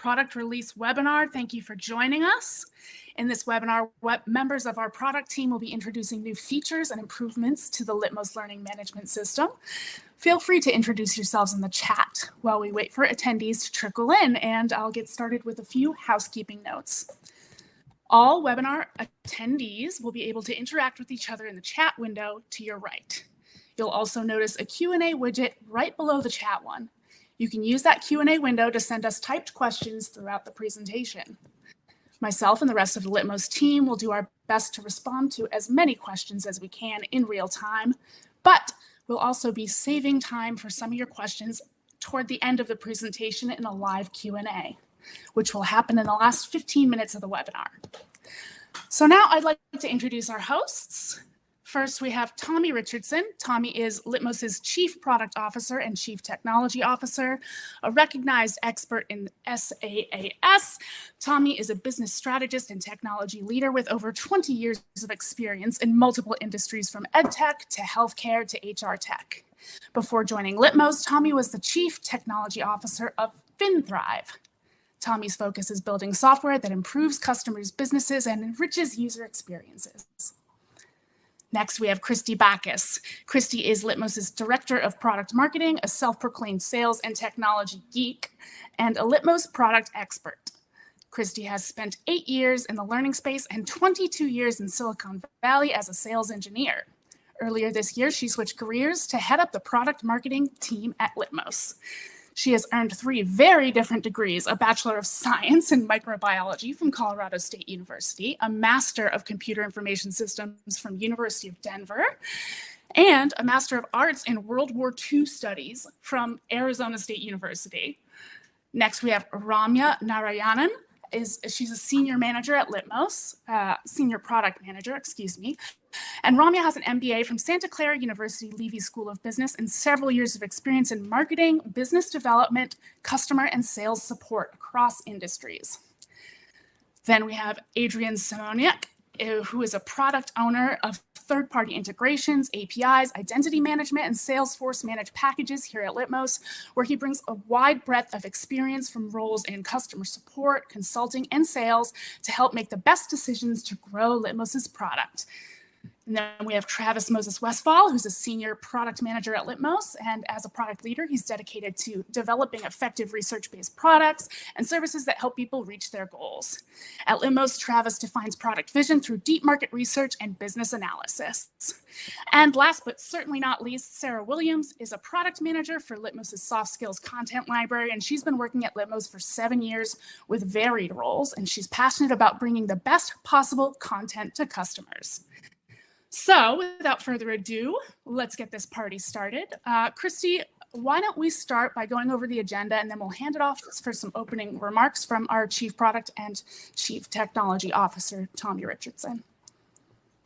product release webinar. Thank you for joining us. In this webinar, members of our product team will be introducing new features and improvements to the Litmos learning management system. Feel free to introduce yourselves in the chat while we wait for attendees to trickle in, and I'll get started with a few housekeeping notes. All webinar attendees will be able to interact with each other in the chat window to your right. You'll also notice a Q&A widget right below the chat one. You can use that Q&A window to send us typed questions throughout the presentation. Myself and the rest of the Litmos team will do our best to respond to as many questions as we can in real time, but we'll also be saving time for some of your questions toward the end of the presentation in a live Q&A, which will happen in the last 15 minutes of the webinar. So now I'd like to introduce our hosts. First, we have Tommy Richardson. Tommy is Litmos' Chief Product Officer and Chief Technology Officer, a recognized expert in SaaS. Tommy is a business strategist and technology leader with over 20 years of experience in multiple industries from edtech to healthcare to HR tech. Before joining Litmos, Tommy was the Chief Technology Officer of FinThrive. Tommy's focus is building software that improves customers' businesses and enriches user experiences. Next, we have Christy Backus. Christy is Litmos' Director of Product Marketing, a self-proclaimed sales and technology geek, and a Litmos product expert. Christy has spent 8 years in the learning space and 22 years in Silicon Valley as a sales engineer. Earlier this year, she switched careers to head up the product marketing team at Litmos. She has earned 3 very different degrees: a Bachelor of Science in Microbiology from Colorado State University, a Master of Computer Information Systems from University of Denver, and a Master of Arts in World War II Studies from Arizona State University. Next, we have Ramya Narayanan. She's a senior manager at Litmos, senior product manager, excuse me. And Ramya has an MBA from Santa Clara University Levy School of Business and several years of experience in marketing, business development, customer and sales support across industries. Then we have Adrian Simoniak, who is a product owner of third-party integrations, APIs, identity management, and Salesforce managed packages here at Litmos, where he brings a wide breadth of experience from roles in customer support, consulting, and sales to help make the best decisions to grow Litmos' product. And then we have Travis Moses Westfall, who's a senior product manager at Litmos. And as a product leader, he's dedicated to developing effective research-based products and services that help people reach their goals. At Litmos, Travis defines product vision through deep market research and business analysis. And last but certainly not least, Sarah Williams is a product manager for Litmos' soft skills content library. And she's been working at Litmos for 7 years with varied roles. And she's passionate about bringing the best possible content to customers. So without further ado, let's get this party started. Christy, why don't we start by going over the agenda, and then we'll hand it off for some opening remarks from our Chief Product and Chief Technology Officer, Tommy Richardson.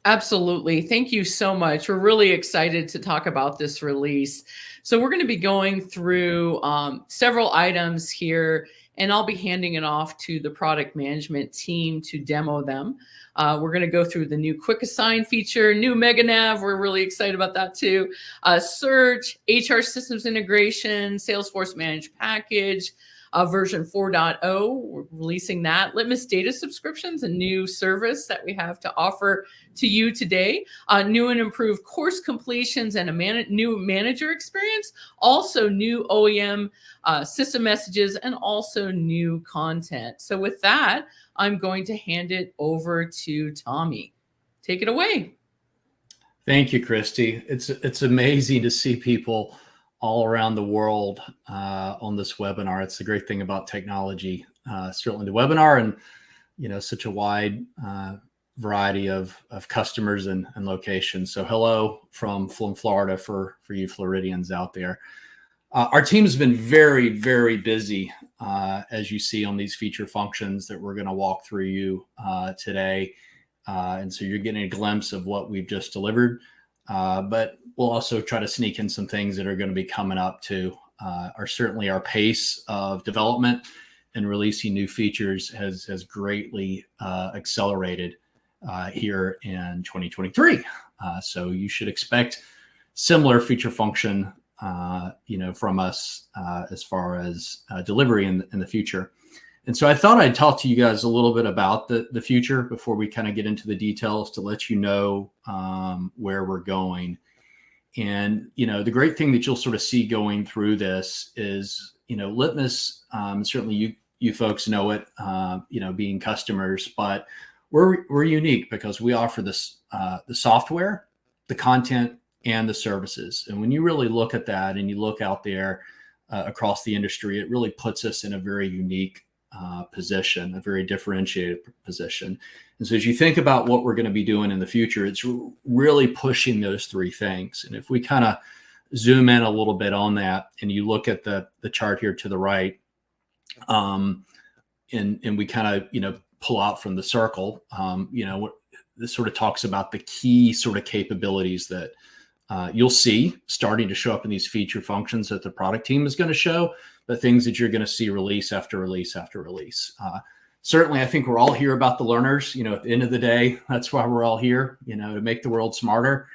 Absolutely. Thank you so much. We're really excited to talk about this release. So we're going to be going through several items here, and I'll be handing it off to the product management team to demo them. We're going to go through the new quick assign feature, new MegaNav. We're really excited about that too. Search, HR systems integration, Salesforce managed package, version 4.0. We're releasing that. Litmos data subscriptions, a new service that we have to offer to you today. New and improved course completions and a new manager experience. Also new OEM system messages and also new content. So with that, I'm going to hand it over to Tommy. Take it away. Thank you, Christy. It's amazing to see people all around the world on this webinar. It's the great thing about technology, certainly the webinar, and such a wide variety of customers and locations. So hello from Florida for you Floridians out there. Our team's been very, very busy, as you see on these feature functions that we're going to walk through you today. And so you're getting a glimpse of what we've just delivered. But we'll also try to sneak in some things that are going to be coming up too. Certainly our pace of development and releasing new features has greatly accelerated here in 2023. So you should expect similar feature function from us as far as delivery in the future. And so I thought I'd talk to you guys a little bit about the future before we kind of get into the details to let you know where we're going. And, the great thing that you'll sort of see going through this is, Litmos, certainly you folks know it, being customers, but we're unique because we offer this, the software, the content, and the services. And when you really look at that and you look out there across the industry, it really puts us in a very unique position, a very differentiated position. And so as you think about what we're going to be doing in the future, it's really pushing those three things. And if we kind of zoom in a little bit on that and you look at the chart here to the right, and we kind of, pull out from the circle, this sort of talks about the key sort of capabilities that you'll see starting to show up in these feature functions that the product team is going to show, but things that you're going to see release after release after release. Certainly, I think we're all here about the learners. At the end of the day, that's why we're all here, to make the world smarter.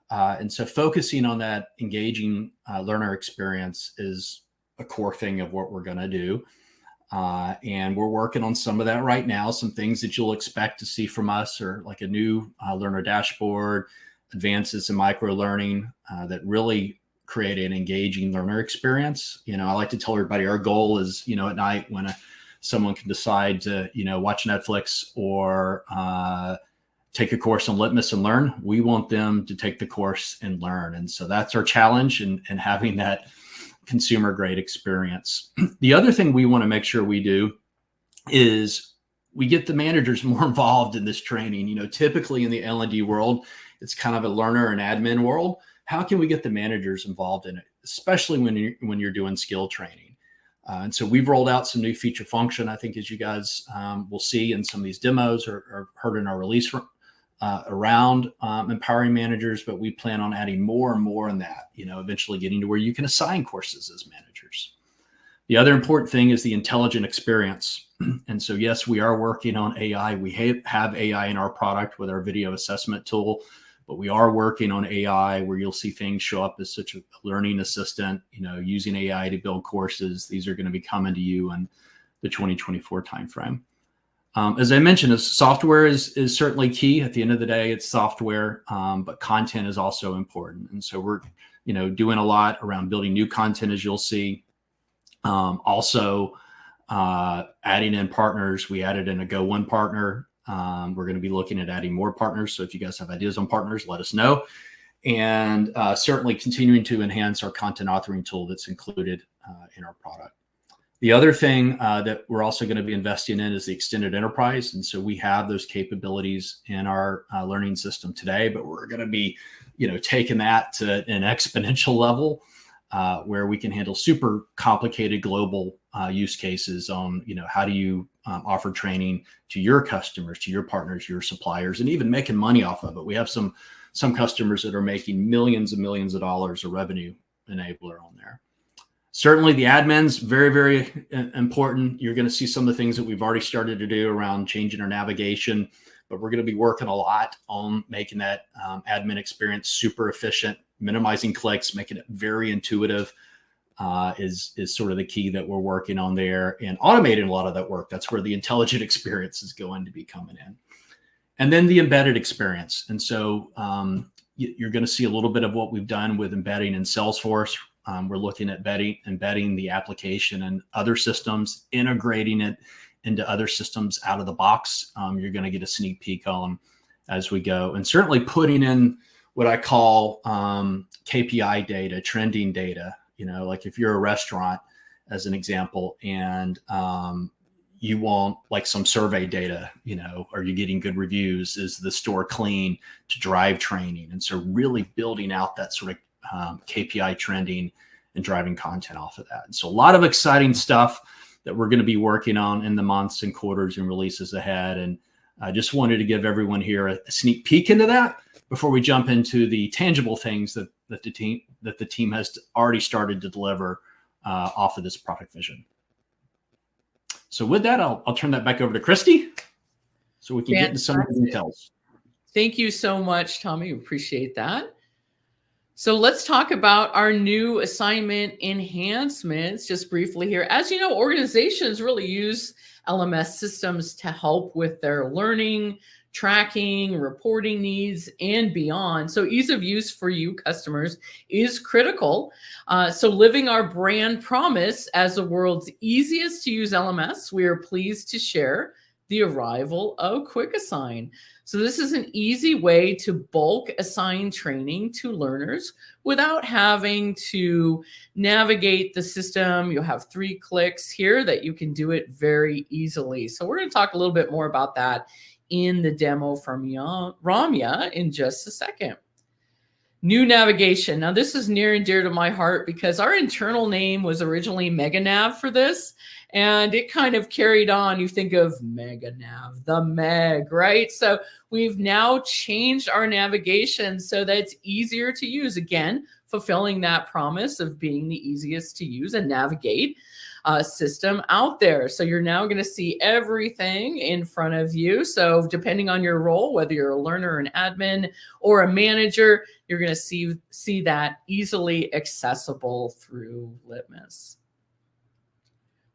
And so focusing on that engaging learner experience is a core thing of what we're going to do. And we're working on some of that right now. Some things that you'll expect to see from us are like a new learner dashboard, advances in micro learning that really create an engaging learner experience. I like to tell everybody our goal is, at night when someone can decide to, watch Netflix or take a course on Litmos and learn, we want them to take the course and learn. And so that's our challenge in having that consumer grade experience. The other thing we want to make sure we do is we get the managers more involved in this training. Typically in the L&D world, it's kind of a learner and admin world. How can we get the managers involved in it, especially when you're doing skill training? And so we've rolled out some new feature function, I think, as you guys will see in some of these demos or heard in our release around empowering managers, but we plan on adding more and more in that, eventually getting to where you can assign courses as managers. The other important thing is the intelligent experience. And so, yes, we are working on AI. We have AI in our product with our video assessment tool, but we are working on AI where you'll see things show up as such a learning assistant, using AI to build courses. These are going to be coming to you in the 2024 timeframe. As I mentioned, software is certainly key. At the end of the day, it's software, but content is also important. And so we're, doing a lot around building new content, as you'll see. Also, adding in partners. We added in a Go One partner. We're going to be looking at adding more partners. So if you guys have ideas on partners, let us know. And certainly continuing to enhance our content authoring tool that's included in our product. The other thing that we're also going to be investing in is the extended enterprise. And so we have those capabilities in our learning system today, but we're going to be, taking that to an exponential level where we can handle super complicated global use cases on, how do you offer training to your customers, to your partners, your suppliers, and even making money off of it. We have some customers that are making millions and millions of dollars of revenue enabler on there. Certainly the admin's very, very important. You're going to see some of the things that we've already started to do around changing our navigation, but we're going to be working a lot on making that admin experience super efficient, minimizing clicks, making it very intuitive is sort of the key that we're working on there, and automating a lot of that work. That's where the intelligent experience is going to be coming in. And then the embedded experience. And so you're going to see a little bit of what we've done with embedding in Salesforce. We're looking at embedding the application and other systems, integrating it into other systems out of the box. You're going to get a sneak peek on as we go. And certainly putting in what I call KPI data, trending data, like if you're a restaurant, as an example, and you want like some survey data, are you getting good reviews? Is the store clean to drive training? And so really building out that sort of KPI trending and driving content off of that. And so a lot of exciting stuff that we're going to be working on in the months and quarters and releases ahead. And I just wanted to give everyone here a sneak peek into that before we jump into the tangible things that the team has already started to deliver off of this product vision. So with that, I'll turn that back over to Christy so we can get into some of the details. Thank you so much, Tommy. Appreciate that. So let's talk about our new assignment enhancements just briefly here. As you know, organizations really use LMS systems to help with their learning, tracking, reporting needs, and beyond. So ease of use for you customers is critical. So living our brand promise as the world's easiest to use LMS, we are pleased to share the arrival of Quick Assign. So this is an easy way to bulk assign training to learners without having to navigate the system. You'll have 3 clicks here that you can do it very easily. So we're going to talk a little bit more about that in the demo from Ramya in just a second. New navigation. Now, this is near and dear to my heart because our internal name was originally MegaNav for this, and it kind of carried on. You think of MegaNav, the Meg, right? So we've now changed our navigation so that it's easier to use. Again, fulfilling that promise of being the easiest to use and navigate system out there. So you're now going to see everything in front of you. So depending on your role, whether you're a learner, an admin, or a manager, you're going to see that easily accessible through Litmos.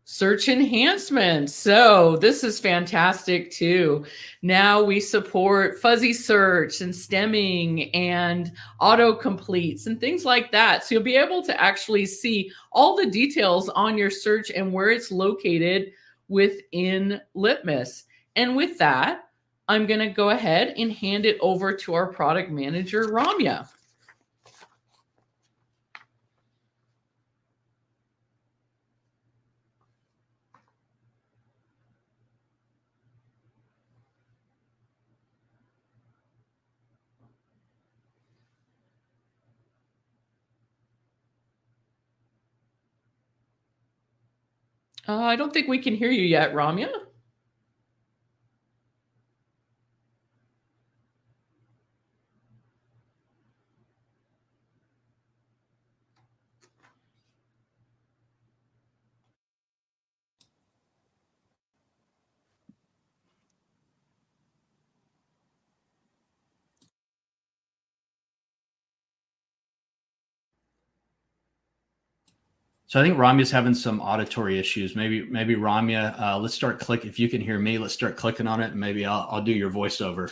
Search enhancements. So this is fantastic too. Now we support fuzzy search and stemming and autocompletes and things like that. So you'll be able to actually see all the details on your search and where it's located within Litmos. And with that, I'm going to go ahead and hand it over to our product manager, Ramya. I don't think we can hear you yet, Ramya. So I think Ramya's having some auditory issues. Maybe Ramya, let's start click. If you can hear me, let's start clicking on it, and maybe I'll do your voiceover.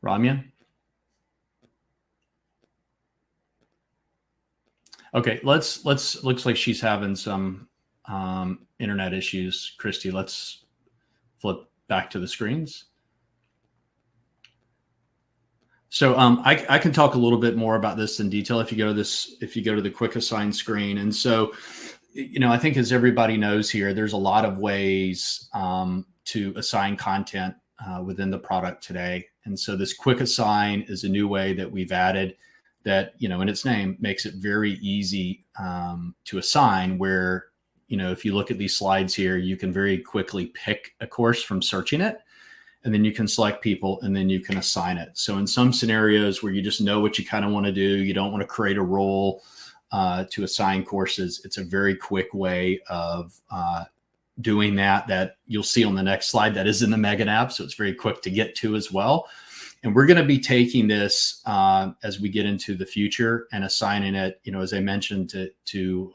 Ramya. Okay, looks like she's having some internet issues. Christy, let's flip back to the screens. So I can talk a little bit more about this in detail if you go to the quick assign screen. And so, I think as everybody knows here, there's a lot of ways to assign content within the product today. And so this quick assign is a new way that we've added that, in its name makes it very easy to assign where, if you look at these slides here, you can very quickly pick a course from searching it. And then you can select people and then you can assign it. So in some scenarios where you just know what you kind of want to do, you don't want to create a role to assign courses. It's a very quick way of doing that you'll see on the next slide that is in the MegaNav. So it's very quick to get to as well. And we're going to be taking this as we get into the future and assigning it, as I mentioned, to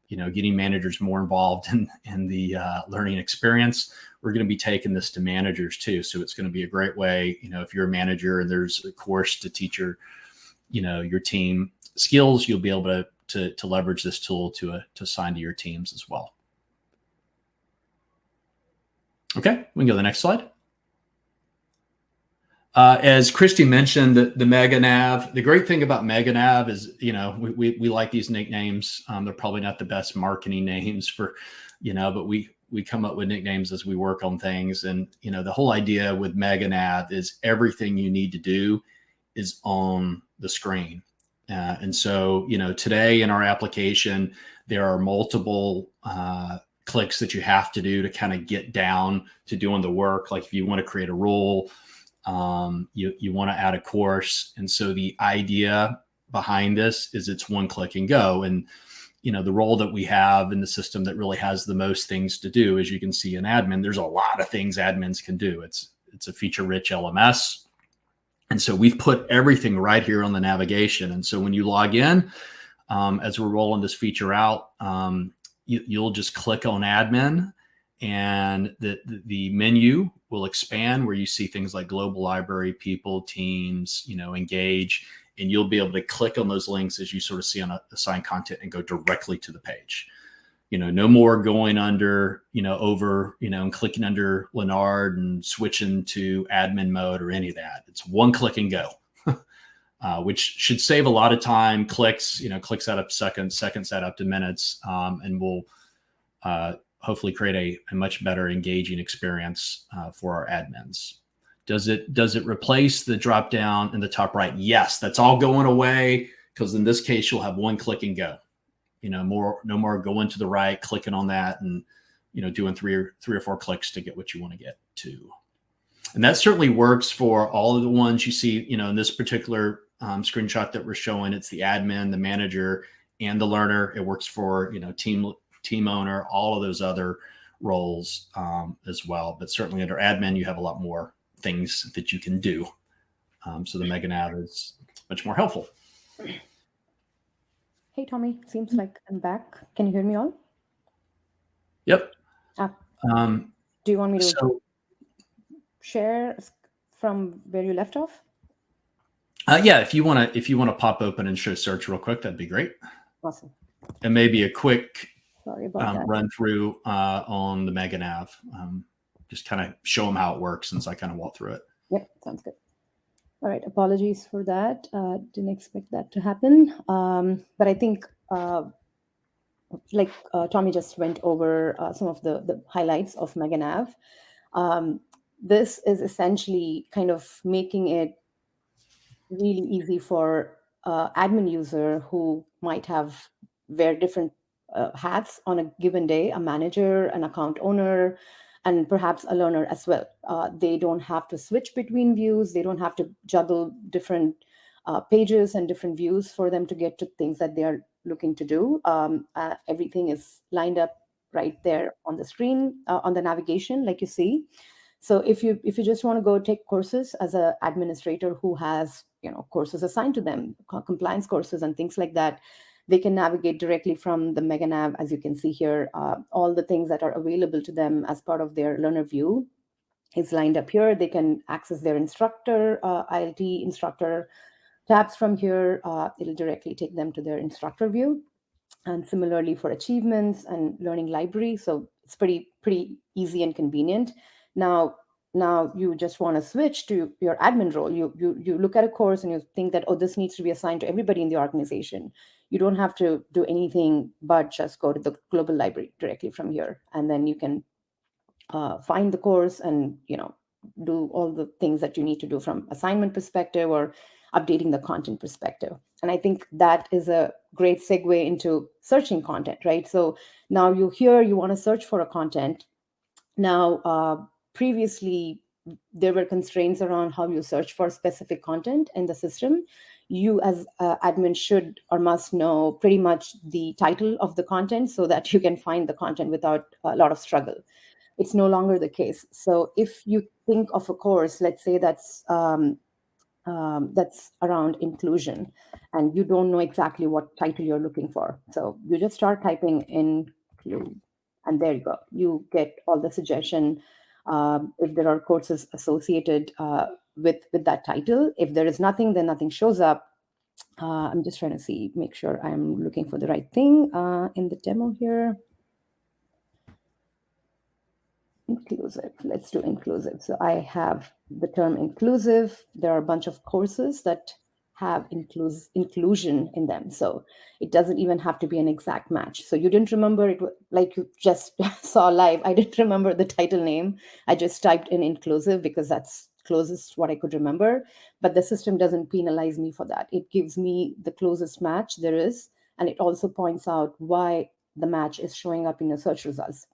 getting managers more involved in the learning experience. We're going to be taking this to managers too. So it's going to be a great way, if you're a manager and there's a course to teach your team skills, you'll be able to leverage this tool to assign to your teams as well. Okay, we can go to the next slide. As Christy mentioned, the MegaNav, the great thing about MegaNav is, we like these nicknames. They're probably not the best marketing names for, but we come up with nicknames as we work on things. And, the whole idea with MegaNav is everything you need to do is on the screen. And so, today in our application, there are multiple clicks that you have to do to kind of get down to doing the work. Like if you want to create a role, you want to add a course. And so the idea behind this is it's one click and go. And the role that we have in the system that really has the most things to do. As you can see in admin, there's a lot of things admins can do. It's a feature-rich LMS. And so we've put everything right here on the navigation. And so when you log in, as we're rolling this feature out, you'll just click on admin, and the menu will expand where you see things like global library, people, teams, engage, and you'll be able to click on those links as you sort of see on assigned content and go directly to the page. No more going under, over, and clicking under Leonard and switching to admin mode or any of that. It's one click and go, which should save a lot of time. Clicks add up seconds, seconds add up to minutes, and will hopefully create a much better engaging experience for our admins. Does it replace the drop down in the top right? Yes, that's all going away, because in this case, you'll have one click and go. No more going to the right, clicking on that, and doing three or four clicks to get what you want to get to. And that certainly works for all of the ones you see. In this particular screenshot that we're showing, it's the admin, the manager, and the learner. It works for team owner, all of those other roles as well. But certainly under admin, you have a lot more things that you can do. So the MegaNav is much more helpful. Hey, Tommy, seems like I'm back. Can you hear me all? Yep. Do you want me to share from where you left off? Yeah, if you want to pop open and show search real quick, that'd be great. Awesome. And maybe a quick run through on the MegaNav. Just kind of show them how it works, since I kind of walked through it. Yep, sounds good. All right, apologies for that. Didn't expect that to happen. But I think, Tommy just went over some of the highlights of MegaNav. This is essentially kind of making it really easy for admin user who might wear different hats on a given day, a manager, an account owner, and perhaps a learner as well. They don't have to switch between views. They don't have to juggle different pages and different views for them to get to things that they are looking to do. Everything is lined up right there on the screen, on the navigation, like you see. So if you just want to go take courses as an administrator who has courses assigned to them, compliance courses and things like that, they can navigate directly from the MegaNav, as you can see here. All the things that are available to them as part of their learner view is lined up here. They can access their instructor, ILT instructor tabs from here. It'll directly take them to their instructor view. And similarly for achievements and learning library. So it's pretty easy and convenient. Now you just want to switch to your admin role. You look at a course and you think that, oh, this needs to be assigned to everybody in the organization. You don't have to do anything but just go to the global library directly from here. And then you can find the course and, do all the things that you need to do from assignment perspective or updating the content perspective. And I think that is a great segue into searching content, right? So now you want to search for a content. Now, previously, there were constraints around how you search for specific content in the system. You as admin should or must know pretty much the title of the content so that you can find the content without a lot of struggle. It's no longer the case. So if you think of a course, let's say that's around inclusion, and you don't know exactly what title you're looking for. So you just start typing include, and there you go. You get all the suggestion. If there are courses associated with that title. If there is nothing, then nothing shows up. I'm just trying to make sure I'm looking for the right thing in the demo here. Inclusive. Let's do inclusive. So I have the term inclusive. There are a bunch of courses that have inclusion in them. So it doesn't even have to be an exact match. So you didn't remember it, like you just saw live. I didn't remember the title name. I just typed in inclusive because that's closest what I could remember. But the system doesn't penalize me for that. It gives me the closest match there is. And it also points out why the match is showing up in the search results.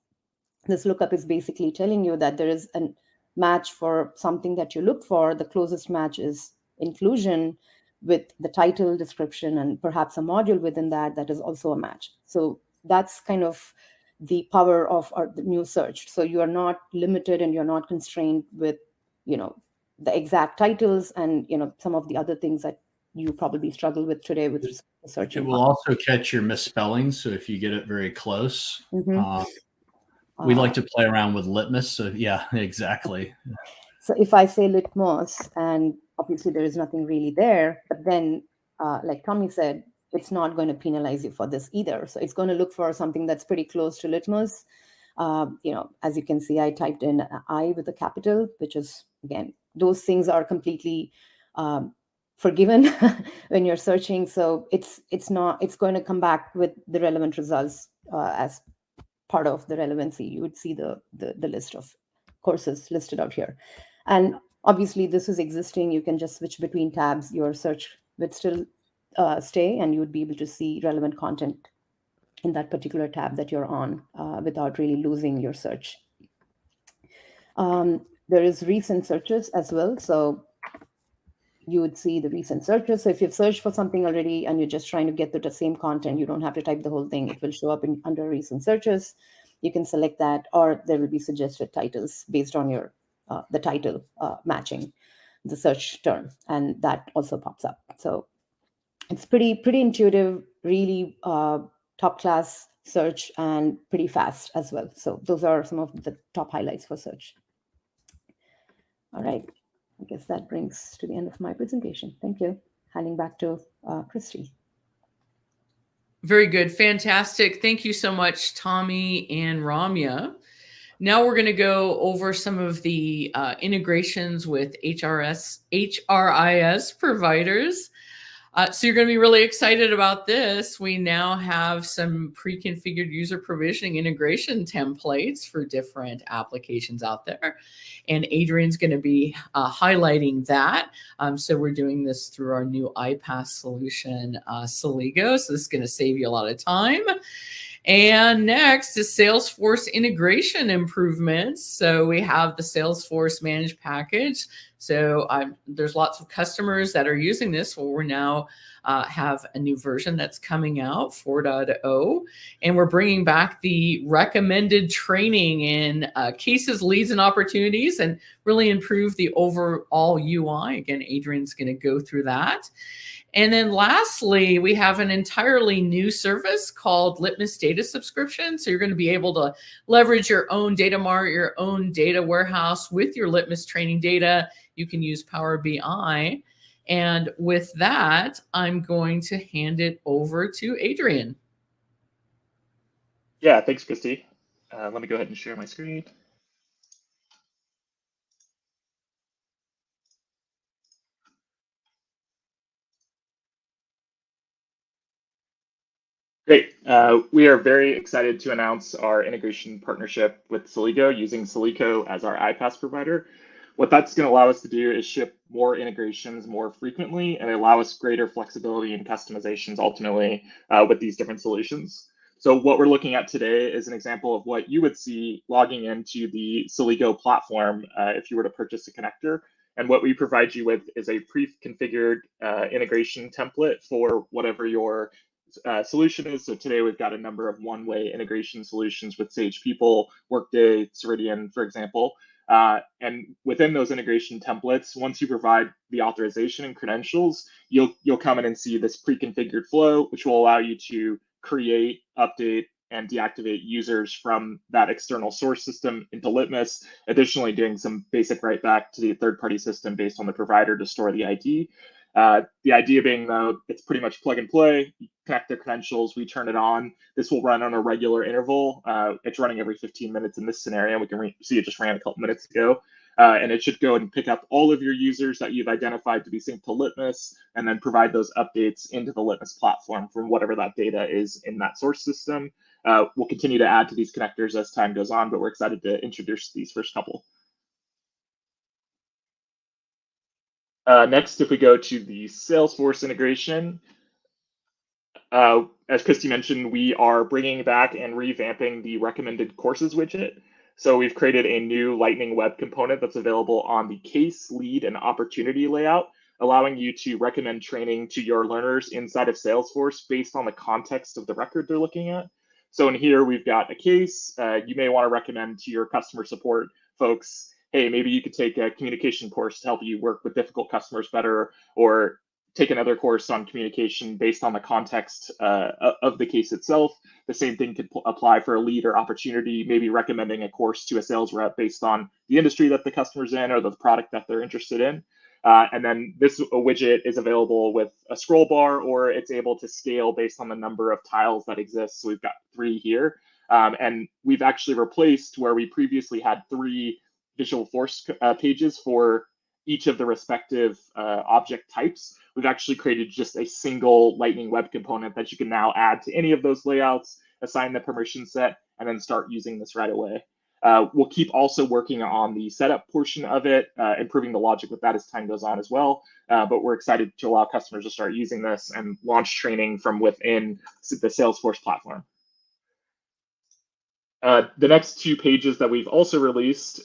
This lookup is basically telling you that there is a match for something that you look for. The closest match is inclusion, with the title, description, and perhaps a module within that that is also a match. So that's kind of the power of the new search. So you are not limited and you're not constrained with, the exact titles and, some of the other things that you probably struggle with today with searching. It will also catch your misspellings. So if you get it very close, we like to play around with Litmos. So yeah, exactly. So if I say Litmos, and obviously there is nothing really there, but then like Tommy said, it's not going to penalize you for this either. So it's going to look for something that's pretty close to Litmos. As you can see, I typed in I with a capital, which is, again, those things are completely forgiven when you're searching. So it's going to come back with the relevant results as part of the relevancy. You would see the list of courses listed out here. And obviously this is existing. You can just switch between tabs. Your search would still stay, and you would be able to see relevant content in that particular tab that you're on without really losing your search. There is recent searches as well. So you would see the recent searches. So if you've searched for something already and you're just trying to get to the same content, you don't have to type the whole thing. It will show up under recent searches. You can select that, or there will be suggested titles based on your the title matching the search term, and that also pops up. So it's pretty intuitive, really top class search, and pretty fast as well. So those are some of the top highlights for search. All right, I guess that brings to the end of my presentation. Thank you. Handing back to Christy. Very good. Fantastic. Thank you so much, Tommy and Ramya. Now we're going to go over some of the integrations with HRIS providers. So you're going to be really excited about this. We now have some pre-configured user provisioning integration templates for different applications out there. And Adrian's going to be highlighting that. So we're doing this through our new iPaaS solution, Celigo. So this is going to save you a lot of time. And next is Salesforce integration improvements. So we have the Salesforce managed package. So there's lots of customers that are using this. Well, we're now have a new version that's coming out, 4.0. And we're bringing back the recommended training in cases, leads, and opportunities, and really improve the overall UI. Again, Adrian's going to go through that. And then lastly, we have an entirely new service called Litmos Data Subscription. So you're going to be able to leverage your own data mart, your own data warehouse with your Litmos training data. You can use Power BI. And with that, I'm going to hand it over to Adrian. Yeah, thanks, Christy. Let me go ahead and share my screen. Great. We are very excited to announce our integration partnership with Celigo, using Celigo as our iPaaS provider. What that's going to allow us to do is ship more integrations more frequently and allow us greater flexibility and customizations ultimately with these different solutions. So what we're looking at today is an example of what you would see logging into the Celigo platform if you were to purchase a connector. And what we provide you with is a pre-configured integration template for whatever your solution is. So today we've got a number of one-way integration solutions with Sage People, Workday, Ceridian, for example. And within those integration templates, once you provide the authorization and credentials, you'll come in and see this pre-configured flow, which will allow you to create, update, and deactivate users from that external source system into Litmos. Additionally, doing some basic write back to the third-party system based on the provider to store the ID. The idea being, though, it's pretty much plug and play. You connect the credentials, we turn it on. This will run on a regular interval. It's running every 15 minutes in this scenario. We can see it just ran a couple minutes ago. And it should go and pick up all of your users that you've identified to be synced to Litmos, and then provide those updates into the Litmos platform from whatever that data is in that source system. We'll continue to add to these connectors as time goes on, but we're excited to introduce these first couple. Next, if we go to the Salesforce integration, as Christy mentioned, we are bringing back and revamping the recommended courses widget. So we've created a new Lightning Web component that's available on the case, lead, and opportunity layout. allowing you to recommend training to your learners inside of Salesforce based on the context of the record they're looking at. So in here, we've got a case. You may want to recommend to your customer support folks, hey, maybe you could take a communication course to help you work with difficult customers better, or take another course on communication based on the context of the case itself. The same thing could apply for a lead or opportunity, maybe recommending a course to a sales rep based on the industry that the customer's in or the product that they're interested in. And then this widget is available with a scroll bar, or it's able to scale based on the number of tiles that exist. So we've got 3 here. And we've actually replaced where we previously had 3 visual force pages for each of the respective object types. We've actually created just a single Lightning Web component that you can now add to any of those layouts, assign the permission set, and then start using this right away. We'll keep also working on the setup portion of it, improving the logic with that as time goes on as well. But we're excited to allow customers to start using this and launch training from within the Salesforce platform. The next 2 pages that we've also released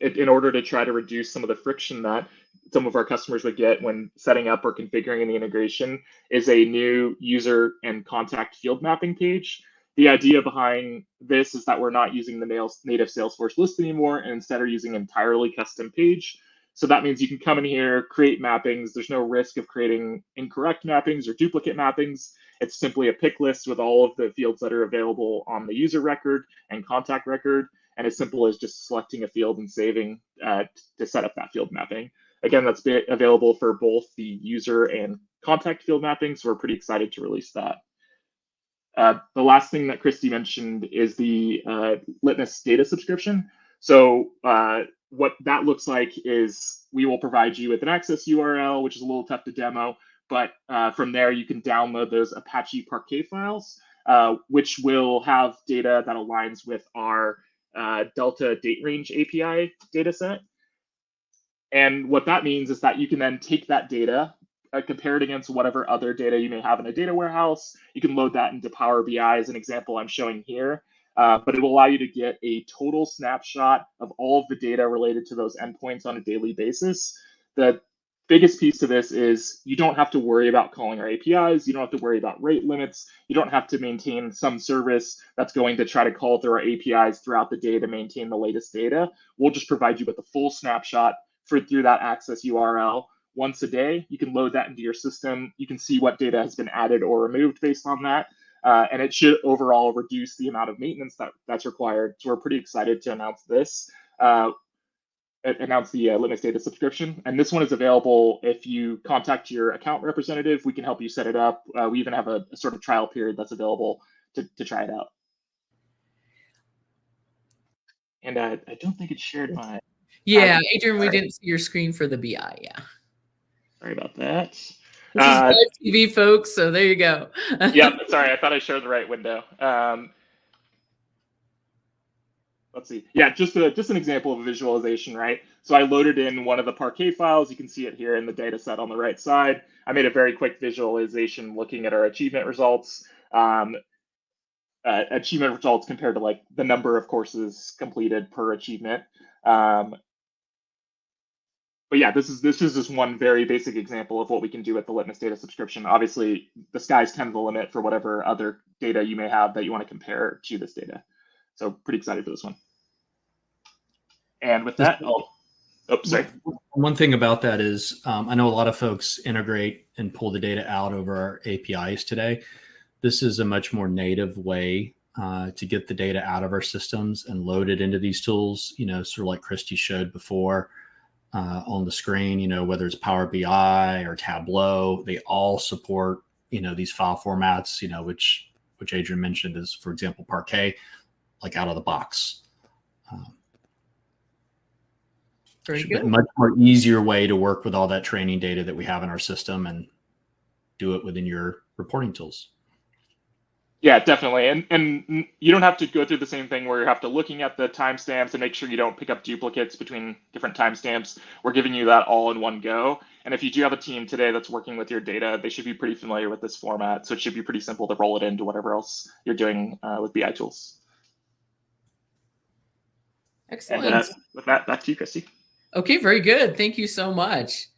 in order to try to reduce some of the friction that some of our customers would get when setting up or configuring the integration is a new user and contact field mapping page. The idea behind this is that we're not using the native Salesforce list anymore, and instead are using an entirely custom page. So that means you can come in here, create mappings. There's no risk of creating incorrect mappings or duplicate mappings. It's simply a pick list with all of the fields that are available on the user record and contact record, and as simple as just selecting a field and saving to set up that field mapping. Again, that's available for both the user and contact field mapping, so we're pretty excited to release that. The last thing that Christy mentioned is the Litmos data subscription. So what that looks like is we will provide you with an access URL, which is a little tough to demo, but from there you can download those Apache Parquet files, which will have data that aligns with our Delta date range API dataset. And what that means is that you can then take that data, compare it against whatever other data you may have in a data warehouse. You can load that into Power BI as an example I'm showing here, but it will allow you to get a total snapshot of all of the data related to those endpoints on a daily basis. The biggest piece to this is you don't have to worry about calling our APIs. You don't have to worry about rate limits. You don't have to maintain some service that's going to try to call through our APIs throughout the day to maintain the latest data. We'll just provide you with a full snapshot through that access URL once a day. You can load that into your system. You can see what data has been added or removed based on that. And it should overall reduce the amount of maintenance that's required. So we're pretty excited to announce this, announce the Litmos data subscription. And this one is available if you contact your account representative. We can help you set it up. We even have a sort of trial period that's available to try it out. And I don't think it shared my... Yeah, Adrian, we didn't see your screen for the BI. Yeah. Sorry about that. This is live TV, folks. So there you go. Yep. Sorry, I thought I shared the right window. Let's see. Yeah, just an example of a visualization, right? So I loaded in one of the Parquet files. You can see it here in the data set on the right side. I made a very quick visualization looking at our achievement results. Achievement results compared to like the number of courses completed per achievement. But yeah, this is just one very basic example of what we can do with the Litmos data subscription. Obviously, the sky's kind of the limit for whatever other data you may have that you want to compare to this data. So pretty excited for this one. And with that, sorry. One thing about that is I know a lot of folks integrate and pull the data out over our APIs today. This is a much more native way to get the data out of our systems and load it into these tools, sort of like Christy showed before. On the screen, whether it's Power BI or Tableau, they all support, these file formats, which Adrian mentioned is, for example, Parquet, like out of the box. Very good. A much more easier way to work with all that training data that we have in our system and do it within your reporting tools. Yeah, definitely. And you don't have to go through the same thing where you have to looking at the timestamps and make sure you don't pick up duplicates between different timestamps. We're giving you that all in one go. And if you do have a team today that's working with your data, they should be pretty familiar with this format. So it should be pretty simple to roll it into whatever else you're doing with BI tools. Excellent. And with that, back to you, Christy. Okay, very good. Thank you so much.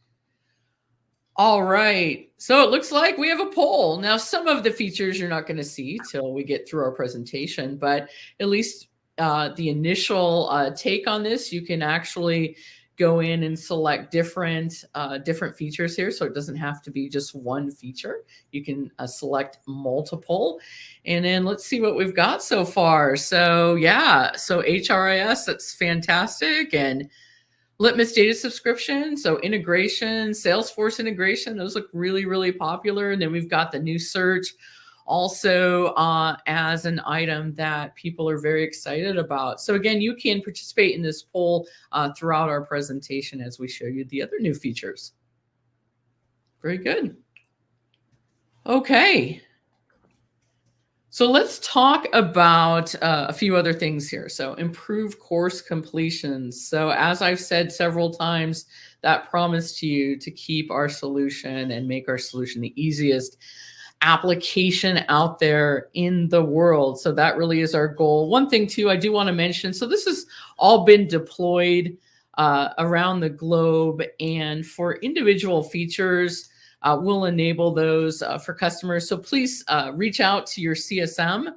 All right. So it looks like we have a poll. Now, some of the features you're not going to see till we get through our presentation, but at least the initial take on this, you can actually go in and select different features here. So it doesn't have to be just one feature. You can select multiple. And then let's see what we've got so far. So yeah, so HRIS, that's fantastic. And Litmos data subscription, so integration, Salesforce integration, those look really, really popular. And then we've got the new search also as an item that people are very excited about. So again, you can participate in this poll throughout our presentation as we show you the other new features. Very good. Okay. So let's talk about a few other things here. So improve course completions. So as I've said several times, that promise to you to keep our solution and make our solution the easiest application out there in the world. So that really is our goal. One thing too, I do want to mention, so this has all been deployed around the globe, and for individual features, we'll enable those for customers. So please reach out to your CSM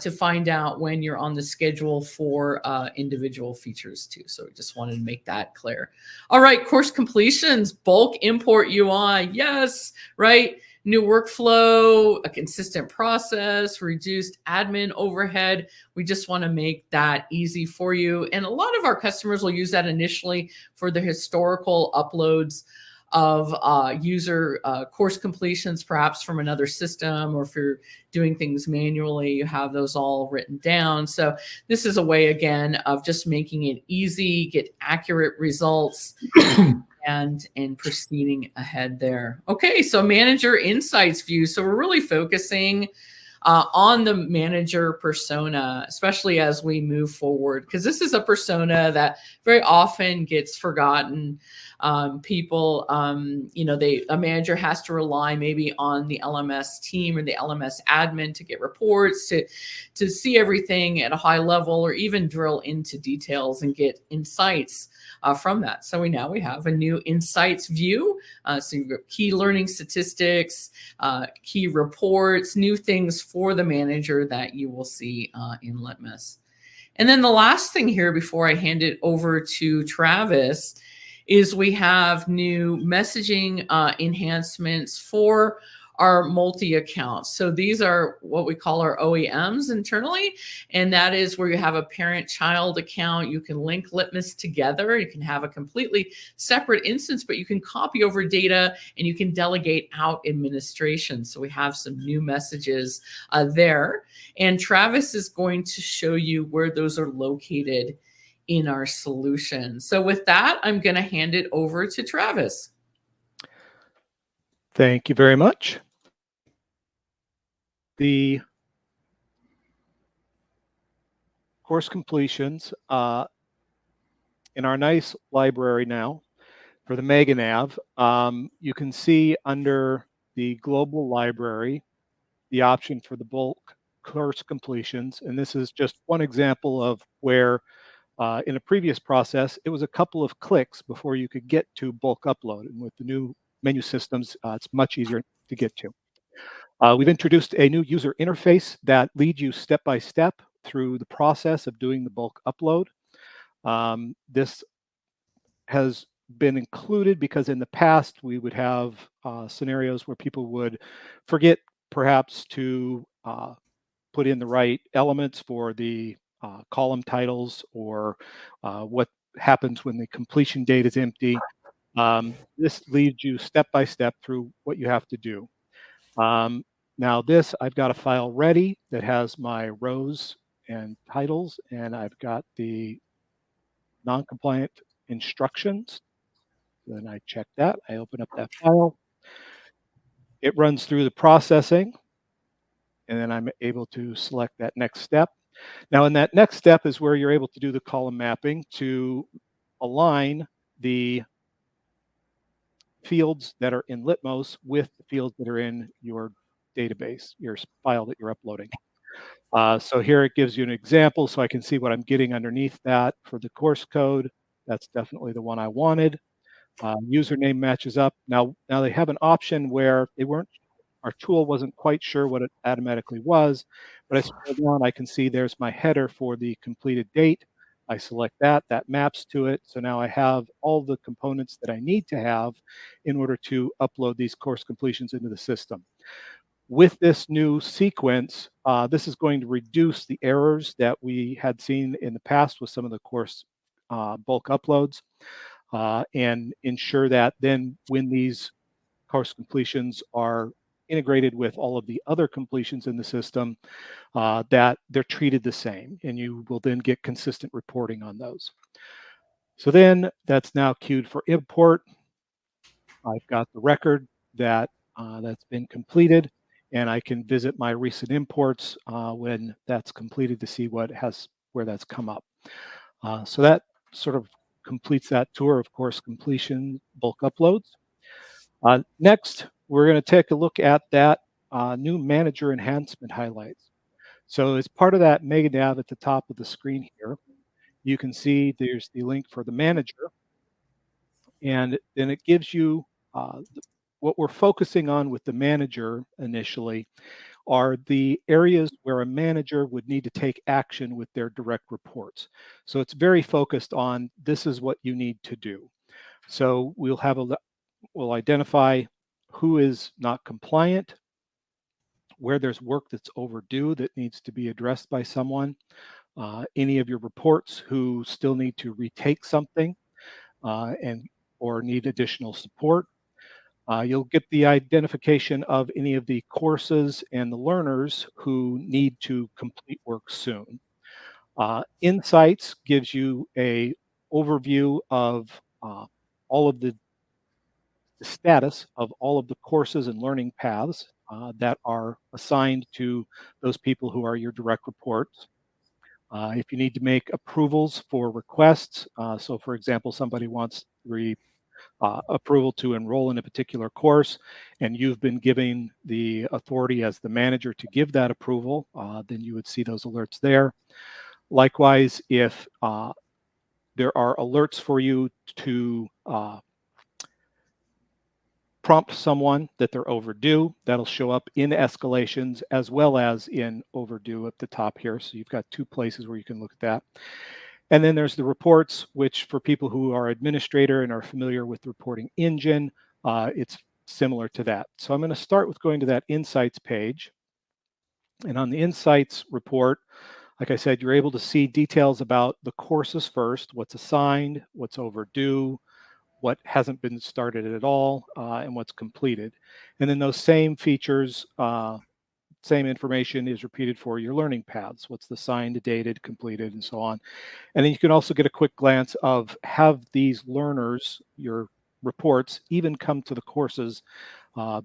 to find out when you're on the schedule for individual features too. So we just wanted to make that clear. All right, course completions, bulk import UI. Yes, right. New workflow, a consistent process, reduced admin overhead. We just want to make that easy for you. And a lot of our customers will use that initially for the historical uploads of user course completions, perhaps from another system, or if you're doing things manually, you have those all written down. So this is a way, again, of just making it easy, get accurate results, and proceeding ahead there. Okay, so manager insights view. So we're really focusing on the manager persona, especially as we move forward, because this is a persona that very often gets forgotten. People, a manager has to rely maybe on the LMS team or the LMS admin to get reports, to see everything at a high level, or even drill into details and get insights from that. So we have a new insights view. So you've got key learning statistics, key reports, new things for the manager that you will see in Litmos. And then the last thing here before I hand it over to Travis is we have new messaging enhancements for our multi-accounts. So these are what we call our OEMs internally, and that is where you have a parent-child account. You can link Litmos together. You can have a completely separate instance, but you can copy over data and you can delegate out administration. So we have some new messages there. And Travis is going to show you where those are located in our solution. So with that, I'm going to hand it over to Travis. Thank you very much. The course completions in our nice library now for the MegaNav, you can see under the global library the option for the bulk course completions. And this is just one example of where in a previous process, it was a couple of clicks before you could get to bulk upload. And with the new menu systems, it's much easier to get to. We've introduced a new user interface that leads you step by step through the process of doing the bulk upload. This has been included because in the past we would have scenarios where people would forget perhaps to put in the right elements for the column titles, or what happens when the completion date is empty. This leads you step by step through what you have to do. Now I've got a file ready that has my rows and titles, and I've got the non-compliant instructions. Then I check that. I open up that file. It runs through the processing, and then I'm able to select that next step. Now in that next step is where you're able to do the column mapping to align the fields that are in Litmos with the fields that are in your database, your file that you're uploading. So here it gives you an example so I can see what I'm getting underneath that for the course code. That's definitely the one I wanted. Username matches up. Now they have an option where our tool wasn't quite sure what it automatically was, but I scroll down, I can see there's my header for the completed date. I select that maps to it. So now I have all the components that I need to have in order to upload these course completions into the system. With this new sequence, this is going to reduce the errors that we had seen in the past with some of the course bulk uploads, and ensure that then when these course completions are integrated with all of the other completions in the system, that they're treated the same, and you will then get consistent reporting on those. So then that's now queued for import. I've got the record that's been completed, and I can visit my recent imports when that's completed to see where that's come up. So that sort of completes that tour of course completion bulk uploads. Next, we're going to take a look at that new manager enhancement highlights. So as part of that MegaNav at the top of the screen here, you can see there's the link for the manager, and then it gives you what we're focusing on with the manager initially are the areas where a manager would need to take action with their direct reports. So it's very focused on this is what you need to do. So we'll identify who is not compliant, where there's work that's overdue that needs to be addressed by someone, any of your reports who still need to retake something or need additional support. You'll get the identification of any of the courses and the learners who need to complete work soon. Insights gives you a overview of all of the status of all of the courses and learning paths that are assigned to those people who are your direct reports. If you need to make approvals for requests, so for example, somebody wants approval to enroll in a particular course, and you've been given the authority as the manager to give that approval, then you would see those alerts there. Likewise, if there are alerts for you to prompt someone that they're overdue, that'll show up in escalations as well as in overdue at the top here. So you've got two places where you can look at that. And then there's the reports, which for people who are administrator and are familiar with the reporting engine, it's similar to that. So I'm going to start with going to that insights page. And on the insights report, like I said, you're able to see details about the courses first, what's assigned, what's overdue, what hasn't been started at all, and what's completed. And then those same features, same information is repeated for your learning paths. What's the signed, dated, completed, and so on. And then you can also get a quick glance of have these learners, your reports, even come to the courses,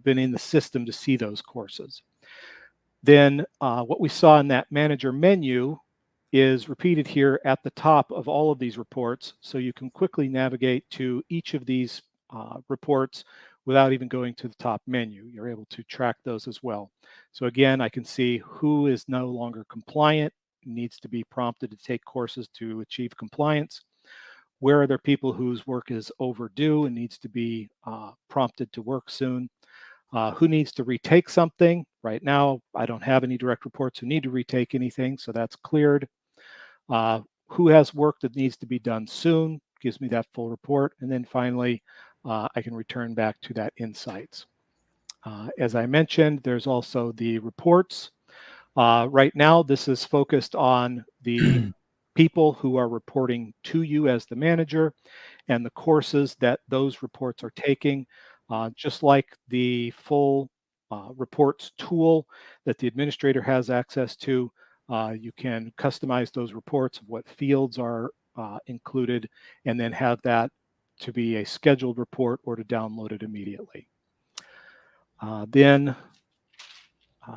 been in the system to see those courses. Then what we saw in that manager menu is repeated here at the top of all of these reports. So you can quickly navigate to each of these reports without even going to the top menu. You're able to track those as well. So again, I can see who is no longer compliant, needs to be prompted to take courses to achieve compliance. Where are there people whose work is overdue and needs to be prompted to work soon? Who needs to retake something? Right now, I don't have any direct reports who need to retake anything, so that's cleared. Who has work that needs to be done soon? Gives me that full report. And then finally, I can return back to that insights. As I mentioned, there's also the reports. Right now, this is focused on the people who are reporting to you as the manager and the courses that those reports are taking. Just like the full reports tool that the administrator has access to, you can customize those reports of what fields are included and then have that to be a scheduled report or to download it immediately. Then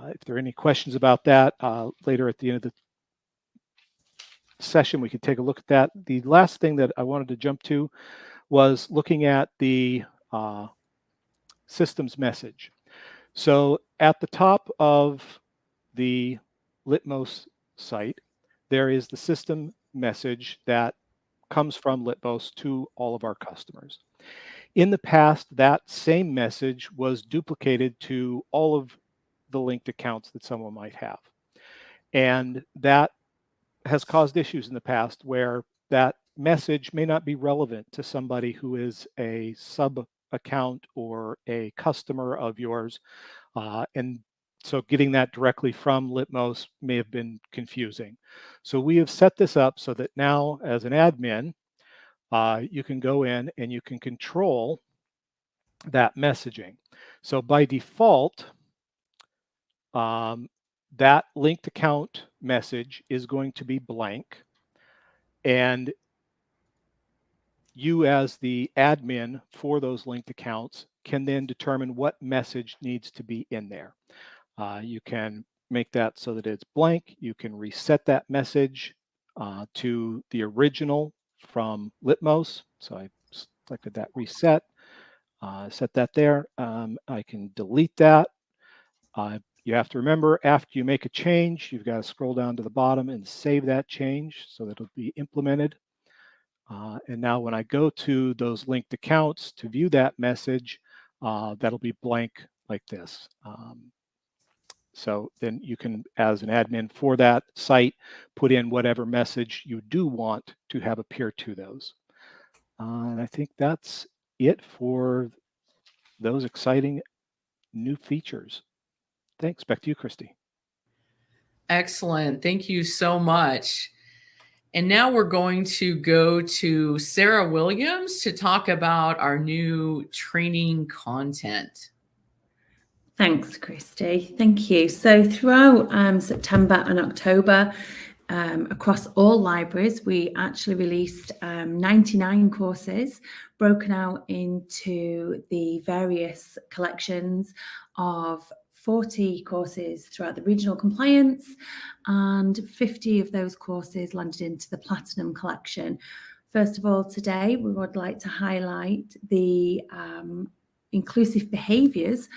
if there are any questions about that, later at the end of the session, we could take a look at that. The last thing that I wanted to jump to was looking at the systems message. So at the top of the Litmos site, there is the system message that comes from Litmos to all of our customers. In the past, that same message was duplicated to all of the linked accounts that someone might have. And that has caused issues in the past where that message may not be relevant to somebody who is a sub account or a customer of yours. And so getting that directly from Litmos may have been confusing. So we have set this up so that now as an admin, you can go in and you can control that messaging. So by default, that linked account message is going to be blank. And you as the admin for those linked accounts can then determine what message needs to be in there. You can make that so that it's blank. You can reset that message to the original from Litmos. So I selected that reset, set that there. I can delete that. You have to remember, after you make a change, you've got to scroll down to the bottom and save that change so that it'll be implemented. And now when I go to those linked accounts to view that message, that'll be blank like this. So then you can, as an admin for that site, put in whatever message you do want to have appear to those. And I think that's it for those exciting new features. Thanks. Back to you, Christy. Excellent. Thank you so much. And now we're going to go to Sarah Williams to talk about our new training content. Thanks, Christy. Thank you. So throughout September and October, across all libraries, we actually released 99 courses broken out into the various collections of 40 courses throughout the regional compliance, and 50 of those courses landed into the Platinum collection. First of all, today we would like to highlight the inclusive behaviours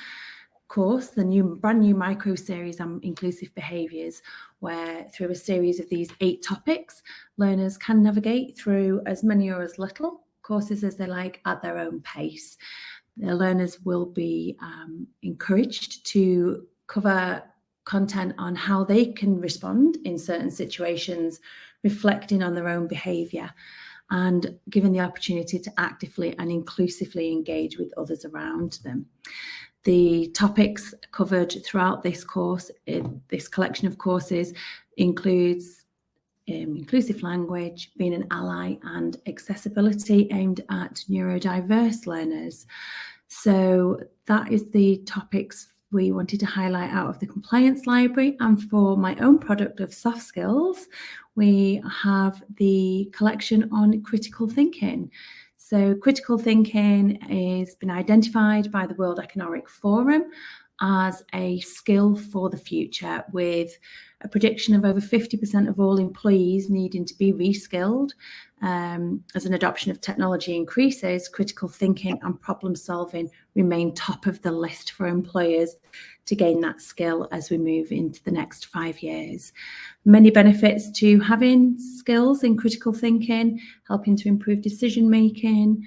course, the brand new micro series on inclusive behaviours, where through a series of these 8 topics, learners can navigate through as many or as little courses as they like at their own pace. The learners will be encouraged to cover content on how they can respond in certain situations, reflecting on their own behaviour, and given the opportunity to actively and inclusively engage with others around them. The topics covered throughout this course, this collection of courses, includes inclusive language, being an ally, and accessibility aimed at neurodiverse learners. So that is the topics we wanted to highlight out of the compliance library. And for my own product of soft skills, we have the collection on critical thinking. So critical thinking has been identified by the World Economic Forum as a skill for the future, with a prediction of over 50% of all employees needing to be reskilled. As an adoption of technology increases, critical thinking and problem solving remain top of the list for employers to gain that skill as we move into the next 5 years. Many benefits to having skills in critical thinking, helping to improve decision making,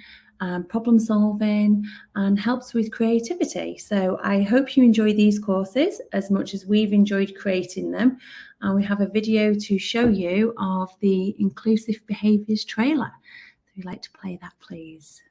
problem solving, and helps with creativity. So I hope you enjoy these courses as much as we've enjoyed creating them. And we have a video to show you of the inclusive behaviours trailer. If you'd like to play that, please.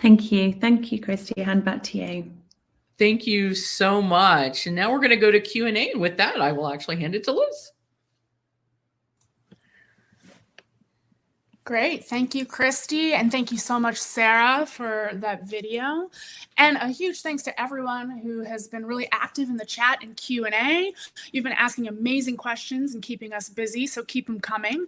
Thank you. Thank you, Christy. Hand back to you. Thank you so much. And now we're going to go to Q&A. And with that, I will actually hand it to Liz. Great. Thank you, Christy. And thank you so much, Sarah, for that video. And a huge thanks to everyone who has been really active in the chat and Q&A. You've been asking amazing questions and keeping us busy, so keep them coming.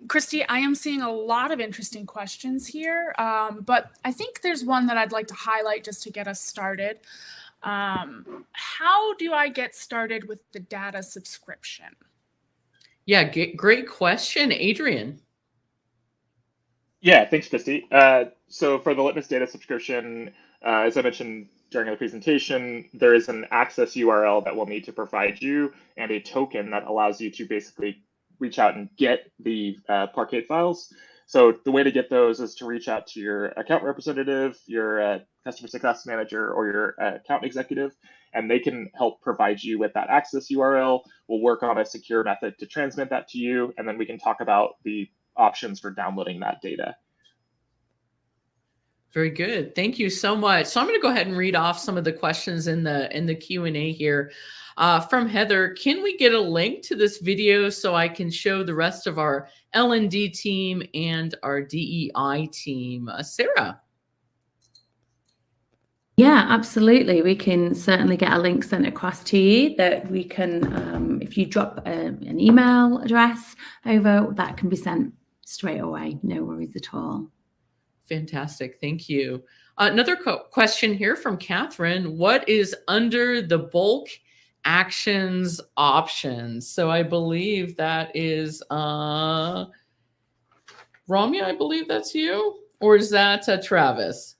Christy, I am seeing a lot of interesting questions here, but I think there's one that I'd like to highlight just to get us started. How do I get started with the data subscription? Yeah, great question. Adrian. Yeah, thanks, Christy. So for the Litmos data subscription, as I mentioned during the presentation, there is an access URL that we'll need to provide you and a token that allows you to basically reach out and get the Parquet files. So the way to get those is to reach out to your account representative, your customer success manager, or your account executive, and they can help provide you with that access URL. We'll work on a secure method to transmit that to you, and then we can talk about the options for downloading that data. Very good. Thank you so much. So I'm going to go ahead and read off some of the questions in the Q&A here. From Heather, can we get a link to this video so I can show the rest of our L&D team and our DEI team? Sarah. Yeah, absolutely. We can certainly get a link sent across to you that we can, if you drop an email address over, that can be sent straight away. No worries at all. Fantastic. Thank you. Another question here from Catherine. What is under the bulk actions options? So I believe that is Ramya, I believe that's you. Or is that Travis?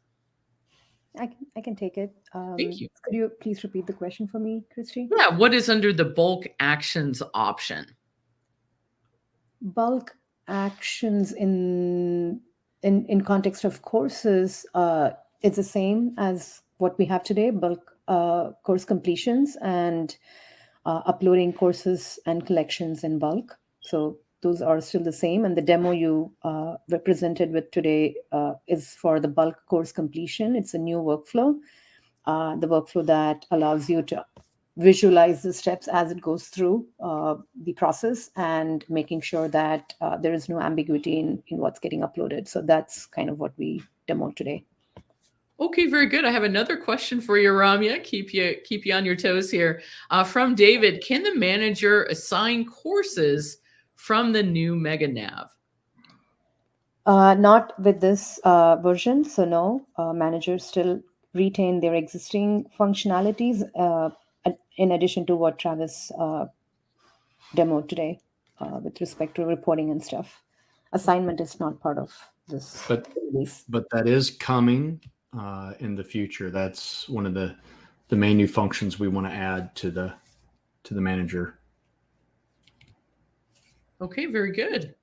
I can take it. Thank you. Could you please repeat the question for me, Christy? Yeah. What is under the bulk actions option? Bulk actions in context of courses, it's the same as what we have today, bulk course completions and uploading courses and collections in bulk. So those are still the same. And the demo you represented with today is for the bulk course completion. It's a new workflow, the workflow that allows you to visualize the steps as it goes through the process and making sure that there is no ambiguity in what's getting uploaded. So that's kind of what we demoed today. Okay, very good. I have another question for you, Ramya. Keep you on your toes here. From David, can the manager assign courses from the new MegaNav? Not with this version. So no, managers still retain their existing functionalities in addition to what Travis demoed today with respect to reporting and stuff. Assignment is not part of this release. But that is coming in the future. That's one of the main new functions we want to add to the manager. Okay, very good.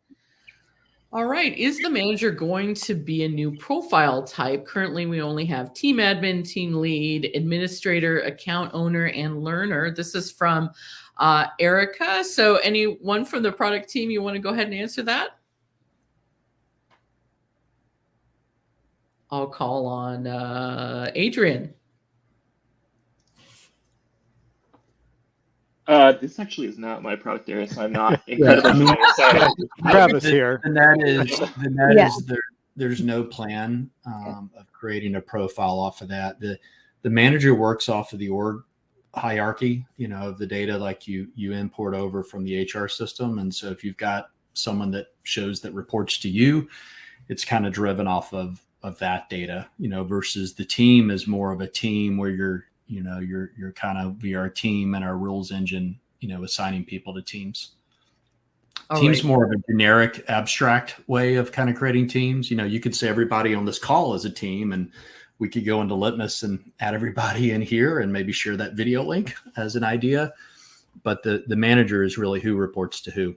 All right. Is the manager going to be a new profile type? Currently, we only have team admin, team lead, administrator, account owner, and learner. This is from Erica. So anyone from the product team, you want to go ahead and answer that? I'll call on Adrian. This actually is not my product area, so I'm not incredibly familiar. Travis here. And that is there's no plan of creating a profile off of that. The manager works off of the org hierarchy, of the data like you import over from the HR system. And so if you've got someone that shows that reports to you, it's kind of driven off of that data, versus the team is more of a team where you're kind of via our team and our rules engine, assigning people to teams. Teams more of a generic, abstract way of kind of creating teams. You could say everybody on this call is a team, and we could go into Litmos and add everybody in here and maybe share that video link as an idea. But the manager is really who reports to who.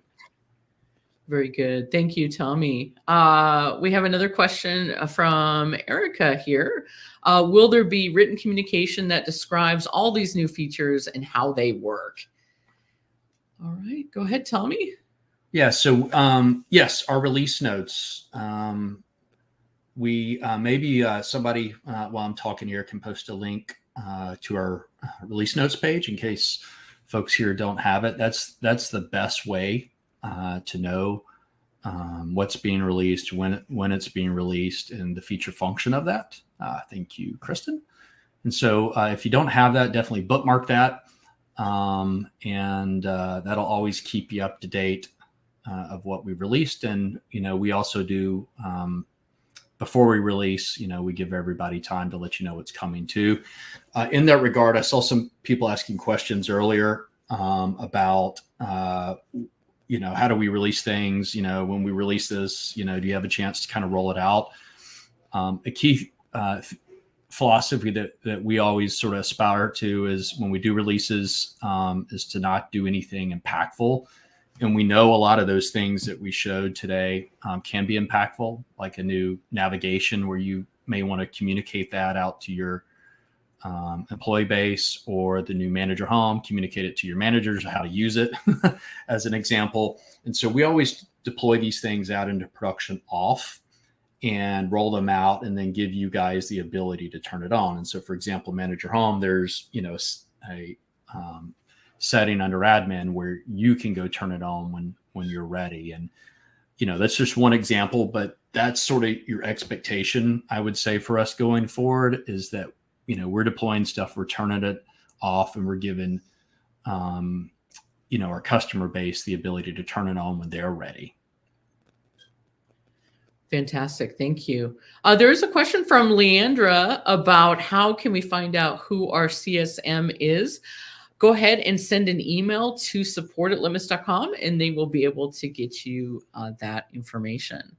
Very good. Thank you, Tommy. We have another question from Erica here. Will there be written communication that describes all these new features and how they work? All right, go ahead, Tommy. Yeah, so yes, our release notes we maybe somebody while I'm talking here can post a link to our release notes page in case folks here don't have it. That's the best way to know what's being released, when it's being released, and the feature function of that. Thank you, Kristen. And so if you don't have that, definitely bookmark that. And that'll always keep you up to date of what we released. And, we also do, before we release, we give everybody time to let you know what's coming too. In that regard, I saw some people asking questions earlier about, how do we release things? When we release this, do you have a chance to kind of roll it out? A key philosophy that we always sort of aspire to is when we do releases is to not do anything impactful. And we know a lot of those things that we showed today can be impactful, like a new navigation where you may want to communicate that out to your employee base, or the new manager home, communicate it to your managers how to use it as an example. And so we always deploy these things out into production off and roll them out, and then give you guys the ability to turn it on. And so, for example, manager home, there's, a setting under admin where you can go turn it on when you're ready. And, that's just one example, but that's sort of your expectation, I would say, for us going forward, is that, we're deploying stuff, we're turning it off, and we're giving, our customer base the ability to turn it on when they're ready. Fantastic. Thank you. There is a question from Leandra about how can we find out who our CSM is. Go ahead and send an email to support@litmos.com, and they will be able to get you that information.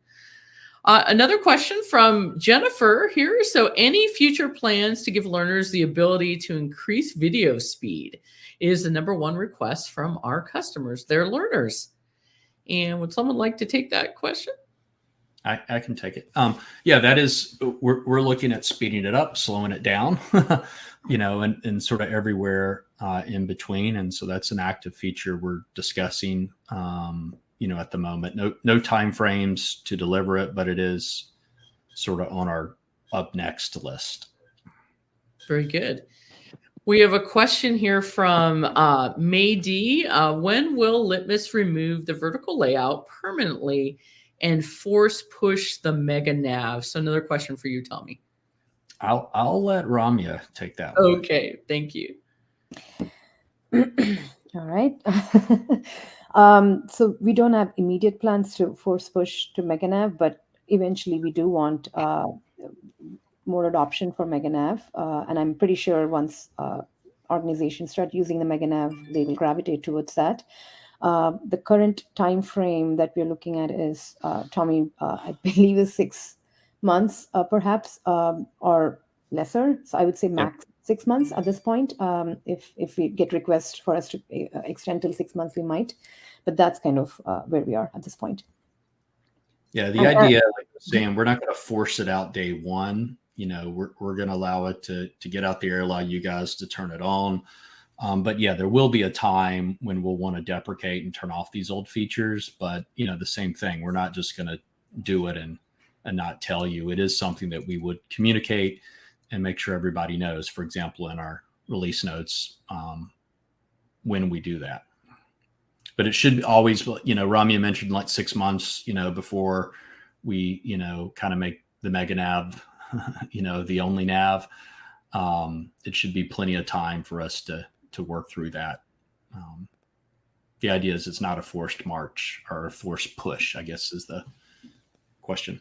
Another question from Jennifer here. So any future plans to give learners the ability to increase video speed is the number one request from our customers, their learners. And would someone like to take that question? I can take it. That is, we're looking at speeding it up, slowing it down, and sort of everywhere in between. And so that's an active feature we're discussing, at the moment. No time frames to deliver it, but it is sort of on our up next list. Very good. We have a question here from May D. When will Litmos remove the vertical layout permanently and force push the MegaNav? So another question for you, Tommy. I'll let Ramya take that one. Okay, thank you. All right. So we don't have immediate plans to force push to MegaNav, but eventually we do want more adoption for MegaNav. And I'm pretty sure once organizations start using the MegaNav, they will gravitate towards that. The current time frame that we're looking at is, Tommy, I believe is 6 months, perhaps, or lesser. So I would say max 6 months at this point. If we get requests for us to extend till 6 months, we might. But that's kind of where we are at this point. Yeah, the idea, like I was saying, we're not going to force it out day one. We're going to allow it to get out there, allow you guys to turn it on. But there will be a time when we'll want to deprecate and turn off these old features. But, the same thing, we're not just going to do it and not tell you. It is something that we would communicate and make sure everybody knows, for example, in our release notes, when we do that. But it should always, Ramya mentioned like 6 months, before we, kind of make the MegaNav, the only nav. It should be plenty of time for us to work through that. The idea is it's not a forced march or a forced push, I guess, is the question.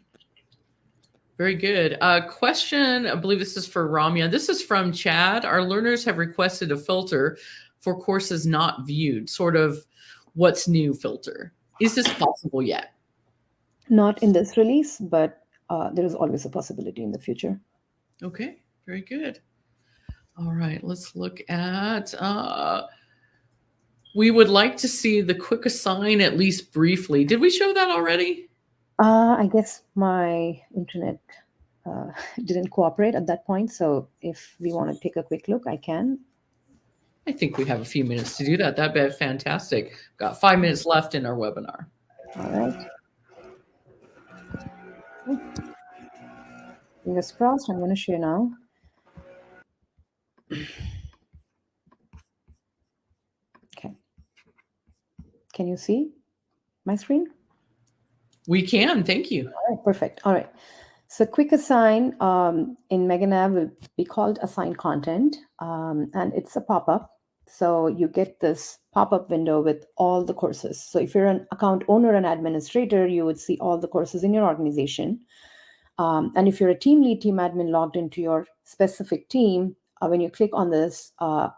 Very good. Question, I believe this is for Ramya. This is from Chad. Our learners have requested a filter for courses not viewed, sort of what's new filter. Is this possible yet? Not in this release, but there is always a possibility in the future. Okay, very good. All right, let's look at, we would like to see the quick assign at least briefly. Did we show that already? I guess my internet didn't cooperate at that point. So if we want to take a quick look, I can. I think we have a few minutes to do that. That'd be fantastic. Got 5 minutes left in our webinar. All right. Fingers crossed. I'm going to share now. Okay. Can you see my screen? We can. Thank you. All right, perfect. All right. So quick assign in MegaNav will be called assign content, and it's a pop-up. So you get this pop-up window with all the courses. So if you're an account owner and administrator, you would see all the courses in your organization. And if you're a team lead, team admin logged into your specific team, when you click on this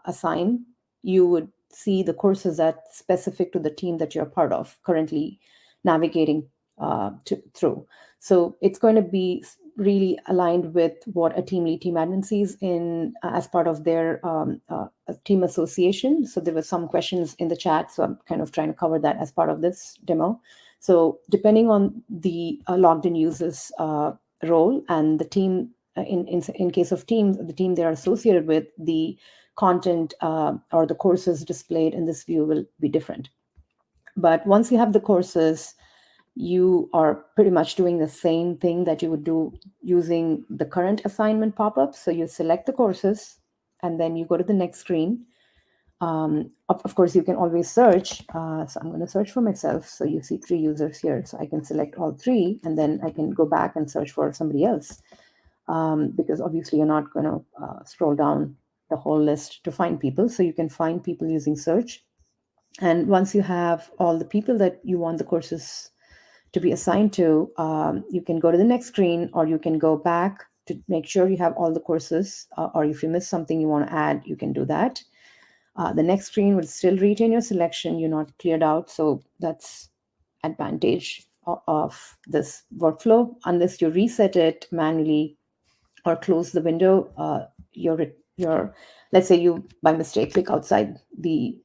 assign, you would see the courses that's specific to the team that you're part of, currently navigating through. So it's going to be really aligned with what a team lead, team admin sees in as part of their team association. So there were some questions in the chat, so I'm kind of trying to cover that as part of this demo. So depending on the logged in users role and the team, in case of teams, the team they're associated with, the content or the courses displayed in this view will be different. But once you have the courses, you are pretty much doing the same thing that you would do using the current assignment pop-up. So you select the courses and then you go to the next screen. Of course, you can always search. So I'm going to search for myself. So you see 3 users here. So I can select all 3 and then I can go back and search for somebody else. Because obviously you're not going to scroll down the whole list to find people. So you can find people using search. And once you have all the people that you want the courses to be assigned to, you can go to the next screen, or you can go back to make sure you have all the courses, or if you miss something you want to add, you can do that. The next screen will still retain your selection. You're not cleared out. So that's advantage of this workflow. Unless you reset it manually or close the window, let's say you by mistake click outside the,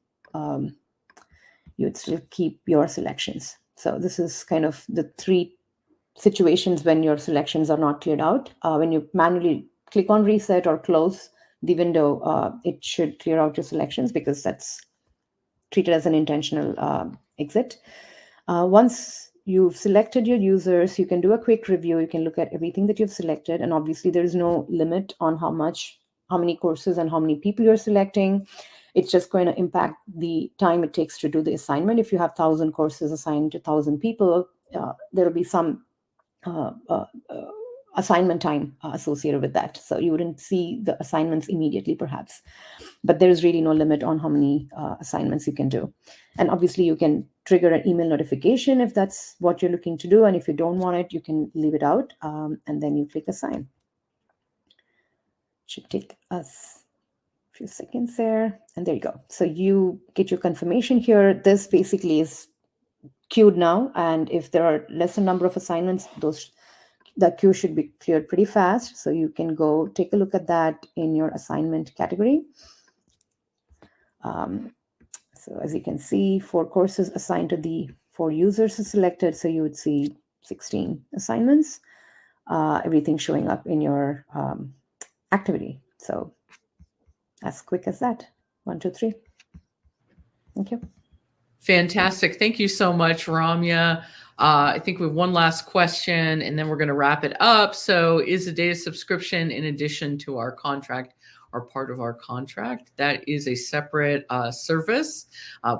you'd still keep your selections. So this is kind of the 3 situations when your selections are not cleared out. When you manually click on reset or close the window, it should clear out your selections because that's treated as an intentional exit. Once you've selected your users, you can do a quick review. You can look at everything that you've selected. And obviously there is no limit on how many courses and how many people you're selecting. It's just going to impact the time it takes to do the assignment. If you have 1,000 courses assigned to 1,000 people, there will be some assignment time associated with that. So you wouldn't see the assignments immediately, perhaps. But there is really no limit on how many assignments you can do. And obviously, you can trigger an email notification if that's what you're looking to do. And if you don't want it, you can leave it out. And then you click assign. Should take us a few seconds there. And there you go. So you get your confirmation here. This basically is queued now. And if there are lesser number of assignments, the queue should be cleared pretty fast. So you can go take a look at that in your assignment category. So as you can see, 4 courses assigned to the 4 users are selected. So you would see 16 assignments, everything showing up in your activity. So as quick as that. 1, 2, 3. Thank you. Fantastic. Thank you so much, Ramya. I think we have one last question and then we're going to wrap it up. So is a data subscription in addition to our contract or part of our contract? That is a separate service.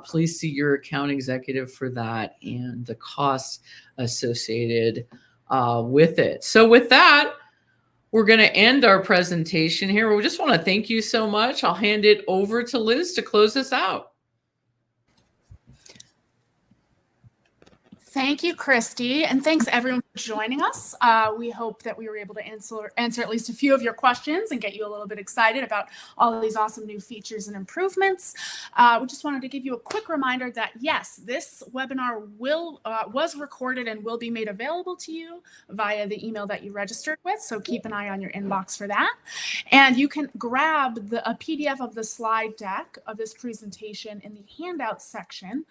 Please see your account executive for that and the costs associated with it. So with that, we're going to end our presentation here. We just want to thank you so much. I'll hand it over to Liz to close us out. Thank you, Christy, and thanks everyone for joining us. We hope that we were able to answer at least a few of your questions and get you a little bit excited about all of these awesome new features and improvements. We just wanted to give you a quick reminder that yes, this webinar was recorded and will be made available to you via the email that you registered with. So keep an eye on your inbox for that. And you can grab a PDF of the slide deck of this presentation in the handouts section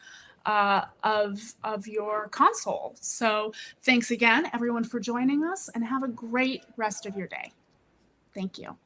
of your console. So thanks again, everyone, for joining us, and have a great rest of your day. Thank you.